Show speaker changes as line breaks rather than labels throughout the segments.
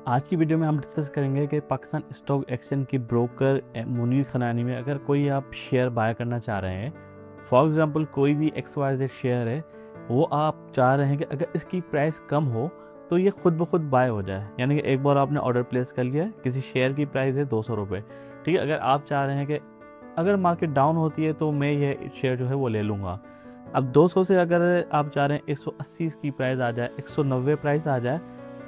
आज की वीडियो में हम डिस्कस करेंगे कि पाकिस्तान स्टॉक एक्सचेंज की ब्रोकर मुनीर खनानी में अगर कोई आप शेयर बाय करना चाह रहे हैं, फॉर एग्जांपल कोई भी XYZ शेयर है, वो आप चाह रहे हैं कि अगर इसकी प्राइस कम हो तो ये खुद ब खुद बाय हो जाए। यानी कि एक बार आपने ऑर्डर प्लेस कर लिया है, किसी शेयर की प्राइस है 200 रुपये, ठीक है। अगर आप चाह रहे हैं कि अगर मार्केट डाउन होती है तो मैं ये शेयर जो है वो ले लूँगा। अब 200 से अगर आप चाह रहे हैं 180 की प्राइस आ जाए, 190 प्राइस आ जाए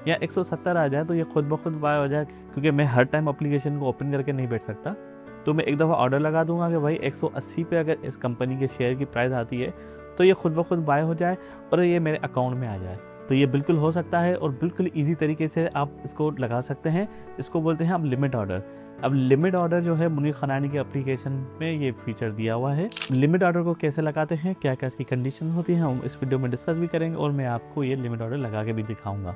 या 170 आ जाए तो ये खुद ब खुद बाय हो जाए, क्योंकि मैं हर टाइम एप्लीकेशन को ओपन करके नहीं बैठ सकता। तो मैं एक दफ़ा ऑर्डर लगा दूंगा कि भाई 180 पे अगर इस कंपनी के शेयर की प्राइस आती है तो ये खुद ब खुद बाय हो जाए और ये मेरे अकाउंट में आ जाए। तो ये बिल्कुल हो सकता है और बिल्कुल ईजी तरीके से आप इसको लगा सकते हैं। इसको बोलते हैं आप लिमिट ऑर्डर। अब लिमिट ऑर्डर जो है मुनीर खनानी के एप्लीकेशन में ये फीचर दिया हुआ है। लिमिट ऑर्डर को कैसे लगाते हैं, क्या क्या इसकी कंडीशन होती है, हम इस वीडियो में डिस्कस भी करेंगे और मैं आपको ये लिमिट ऑर्डर लगा के भी दिखाऊंगा।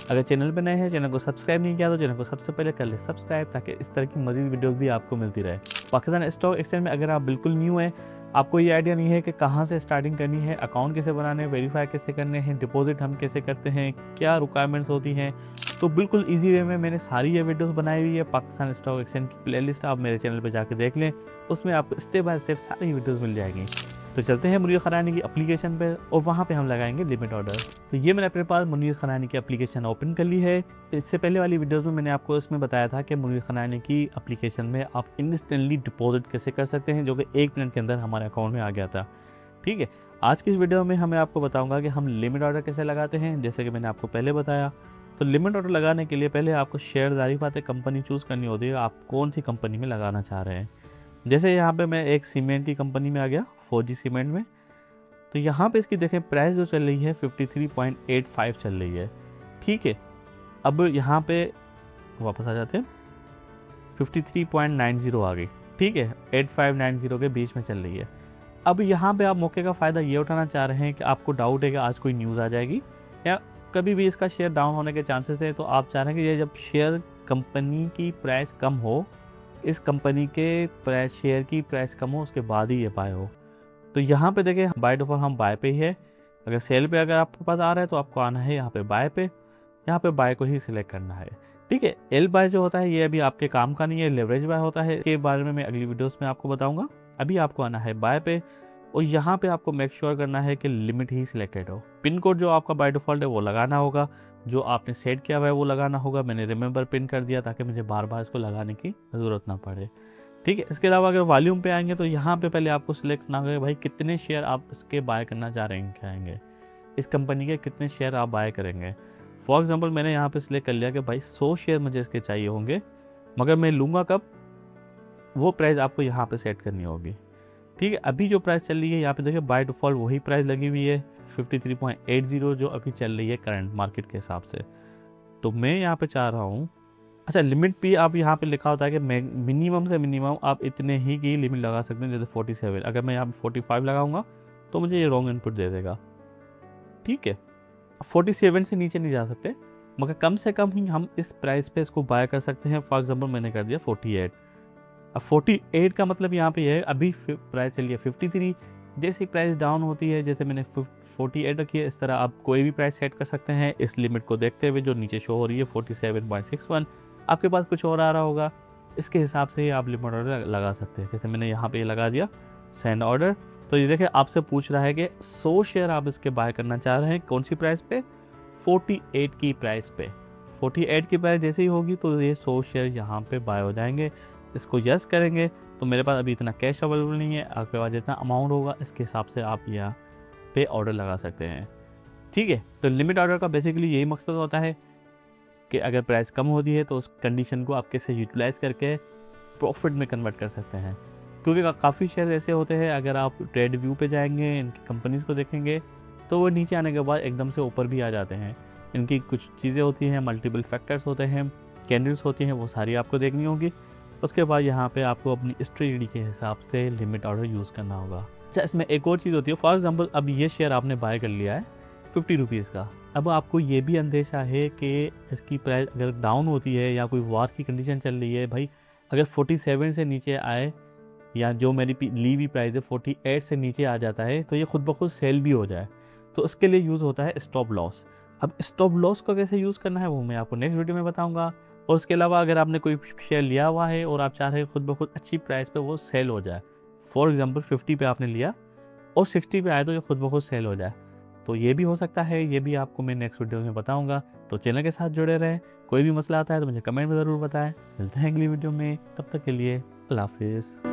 अगर चैनल पर नए हैं, चैनल को सब्सक्राइब नहीं किया तो चैनल को सबसे पहले कर ले सब्सक्राइब, ताकि इस तरह की मज़ीद वीडियोस भी आपको मिलती रहे। पाकिस्तान स्टॉक एक्सचेंज में अगर आप बिल्कुल न्यू हैं, आपको ये आइडिया नहीं है कि कहाँ से स्टार्टिंग करनी है, अकाउंट कैसे बनाने हैं, वेरीफाई कैसे करने हैं, डिपॉजिट हम कैसे करते हैं, क्या रिक्वायरमेंट्स होती हैं, तो बिल्कुल ईजी वे में मैंने सारी ये वीडियोस बनाई हुई है। पाकिस्तान स्टॉक एक्सचेंज की प्लेलिस्ट आप मेरे चैनल पर जाकर देख लें, उसमें आपको स्टेप बाय स्टेप सारी वीडियोज़ मिल जाएंगी। तो चलते हैं मुनीर खनानी की एप्लीकेशन पे और वहाँ पे हम लगाएंगे लिमिट ऑर्डर। तो ये मैंने अपने पास मुनीर खनानी की एप्लीकेशन ओपन कर ली है। इससे पहले वाली वीडियोस में मैंने आपको इसमें बताया था कि मुनीर खनानी की एप्लीकेशन में आप इंस्टेंटली डिपॉजिट कैसे कर सकते हैं, जो कि 1 मिनट के अंदर हमारे अकाउंट में आ गया था। ठीक है, आज की इस वीडियो में मैं आपको बताऊँगा कि हम लिमिट ऑर्डर कैसे लगाते हैं, जैसे कि मैंने आपको पहले बताया। तो लिमिट ऑर्डर लगाने के लिए पहले आपको शेयरदारी बातें कंपनी चूज़ करनी होती है, आप कौन सी कंपनी में लगाना चाह रहे हैं। जैसे यहाँ पे मैं एक सीमेंट की कंपनी में आ गया, 4G सीमेंट में। तो यहाँ पे इसकी देखें प्राइस जो चल रही है 53.85 चल रही है। ठीक है, अब यहाँ पे वापस आ जाते हैं, 53.90 आ गई। ठीक है, 8590 के बीच में चल रही है। अब यहाँ पे आप मौके का फ़ायदा ये उठाना चाह रहे हैं कि आपको डाउट है कि आज कोई न्यूज़ आ जाएगी या कभी भी इसका शेयर डाउन होने के चांसेस है, तो आप चाह रहे हैं कि ये जब शेयर कंपनी की प्राइस कम हो, इस कंपनी के प्राइस शेयर की प्राइस कम हो, उसके बाद ही ये बाय हो। तो यहाँ पे देखिए बाय डिफ़ॉल्ट हम बाय पे ही है। अगर सेल पे अगर आपके पास आ रहा है तो आपको आना है यहाँ पे बाय पे, यहाँ पे बाय को ही सिलेक्ट करना है। ठीक है, एल बाय जो होता है ये अभी आपके काम का नहीं है, लेवरेज बाय होता है, इसके बारे में मैं अगली वीडियोस में आपको बताऊंगा। अभी आपको आना है बाय पे और यहाँ पे आपको मेक श्योर करना है कि लिमिट ही सिलेक्टेड हो। पिन कोड जो आपका बाय डिफ़ॉल्ट है वो लगाना होगा, जो आपने सेट किया हुआ है वो लगाना होगा। मैंने रिमेंबर पिन कर दिया ताकि मुझे बार बार इसको लगाने की ज़रूरत ना पड़े। ठीक है, इसके अलावा अगर वॉल्यूम पे आएंगे तो यहाँ पे पहले आपको सिलेक्ट करना होगा भाई कितने शेयर आप इसके बाय करना चाह रहे हैं, इस कंपनी के कितने शेयर आप बाय करेंगे। फॉर एग्जांपल मैंने यहाँ पे सिलेक्ट कर लिया कि भाई 100 शेयर मुझे इसके चाहिए होंगे, मगर मैं लूँगा कब, वो प्राइस आपको यहाँ पे सेट करनी होगी। ठीक है, अभी जो प्राइस चल रही है यहाँ पे देखिए बाय डिफ़ॉल्ट वही प्राइस लगी हुई है 53.80 जो अभी चल रही है करंट मार्केट के हिसाब से। तो मैं यहाँ पे चाह रहा हूँ, अच्छा लिमिट भी आप यहाँ पे लिखा होता है कि मिनिमम से मिनिमम आप इतने ही की लिमिट लगा सकते हैं। जैसे 47, अगर मैं यहाँ पे 45 लगाऊंगा तो मुझे ये रॉन्ग इनपुट दे देगा। ठीक है, 47 से नीचे नहीं जा सकते, मगर कम से कम ही हम इस प्राइस पे इसको बाय कर सकते हैं। फॉर एग्जांपल मैंने कर दिया 48। अब 48 का मतलब यहाँ पे है अभी प्राइस चलिए 53, जैसे प्राइस डाउन होती है, जैसे मैंने 48 रखी है, इस तरह आप कोई भी प्राइस सेट कर सकते हैं इस लिमिट को देखते हुए। जो नीचे शो हो रही है 47.61, आपके पास कुछ और आ रहा होगा, इसके हिसाब से ही आप लिमिट ऑर्डर लगा सकते हैं। जैसे मैंने यहाँ पे लगा दिया सेंड ऑर्डर। तो ये देखिए आपसे पूछ रहा है कि 100 शेयर आप इसके बाय करना चाह रहे हैं, कौन सी प्राइस पे, 48 की प्राइस पे। 48 की प्राइस जैसे ही होगी तो ये 100 शेयर यहाँ पे बाय हो जाएंगे। इसको यस करेंगे तो मेरे पास अभी इतना कैश अवेलेबल नहीं है, आपके पास जितना अमाउंट होगा इसके हिसाब से आप यहाँ पे ऑर्डर लगा सकते हैं। ठीक है, तो लिमिट ऑर्डर का बेसिकली यही मकसद होता है कि अगर प्राइस कम होती है तो उस कंडीशन को आप कैसे यूटिलाइज़ करके प्रॉफिट में कन्वर्ट कर सकते हैं। क्योंकि काफ़ी शेयर ऐसे होते हैं, अगर आप ट्रेड व्यू पे जाएंगे, इनकी कंपनीज़ को देखेंगे तो वो नीचे आने के बाद एकदम से ऊपर भी आ जाते हैं। इनकी कुछ चीज़ें होती हैं, मल्टीपल फैक्टर्स होते हैं, कैंडल्स होती हैं, वो सारी आपको देखनी होगी। उसके बाद यहाँ पे आपको अपनी स्ट्रेटजी के हिसाब से लिमिट ऑर्डर यूज़ करना होगा। अच्छा, इसमें एक और चीज़ होती है, फॉर एग्जांपल अब ये शेयर आपने बाय कर लिया है 50 रुपीज़ का। अब आपको ये भी अंदेशा है कि इसकी प्राइस अगर डाउन होती है या कोई वार की कंडीशन चल रही है, भाई अगर 47 से नीचे आए या जो मेरी ली हुई प्राइस है 48 से नीचे आ जाता है तो ये खुद ब खुद सेल भी हो जाए, तो उसके लिए यूज़ होता है स्टॉप लॉस। अब स्टॉप लॉस को कैसे यूज़ करना है वो मैं आपको नेक्स्ट वीडियो में बताऊंगा। और उसके अलावा अगर आपने कोई शेयर लिया हुआ है और आप चाह रहे हैं खुद ब खुद अच्छी प्राइस पे वो सेल हो जाए, फॉर एग्जांपल 50 पे आपने लिया और 60 पे आए तो ये खुद ब खुद सेल हो जाए, तो ये भी हो सकता है, ये भी आपको मैं नेक्स्ट वीडियो में बताऊंगा। तो चैनल के साथ जुड़े रहें, कोई भी मसला आता है तो मुझे कमेंट में ज़रूर बताएं। मिलते हैं अगली वीडियो में, तब तक के लिए अल्लाह हाफिज़।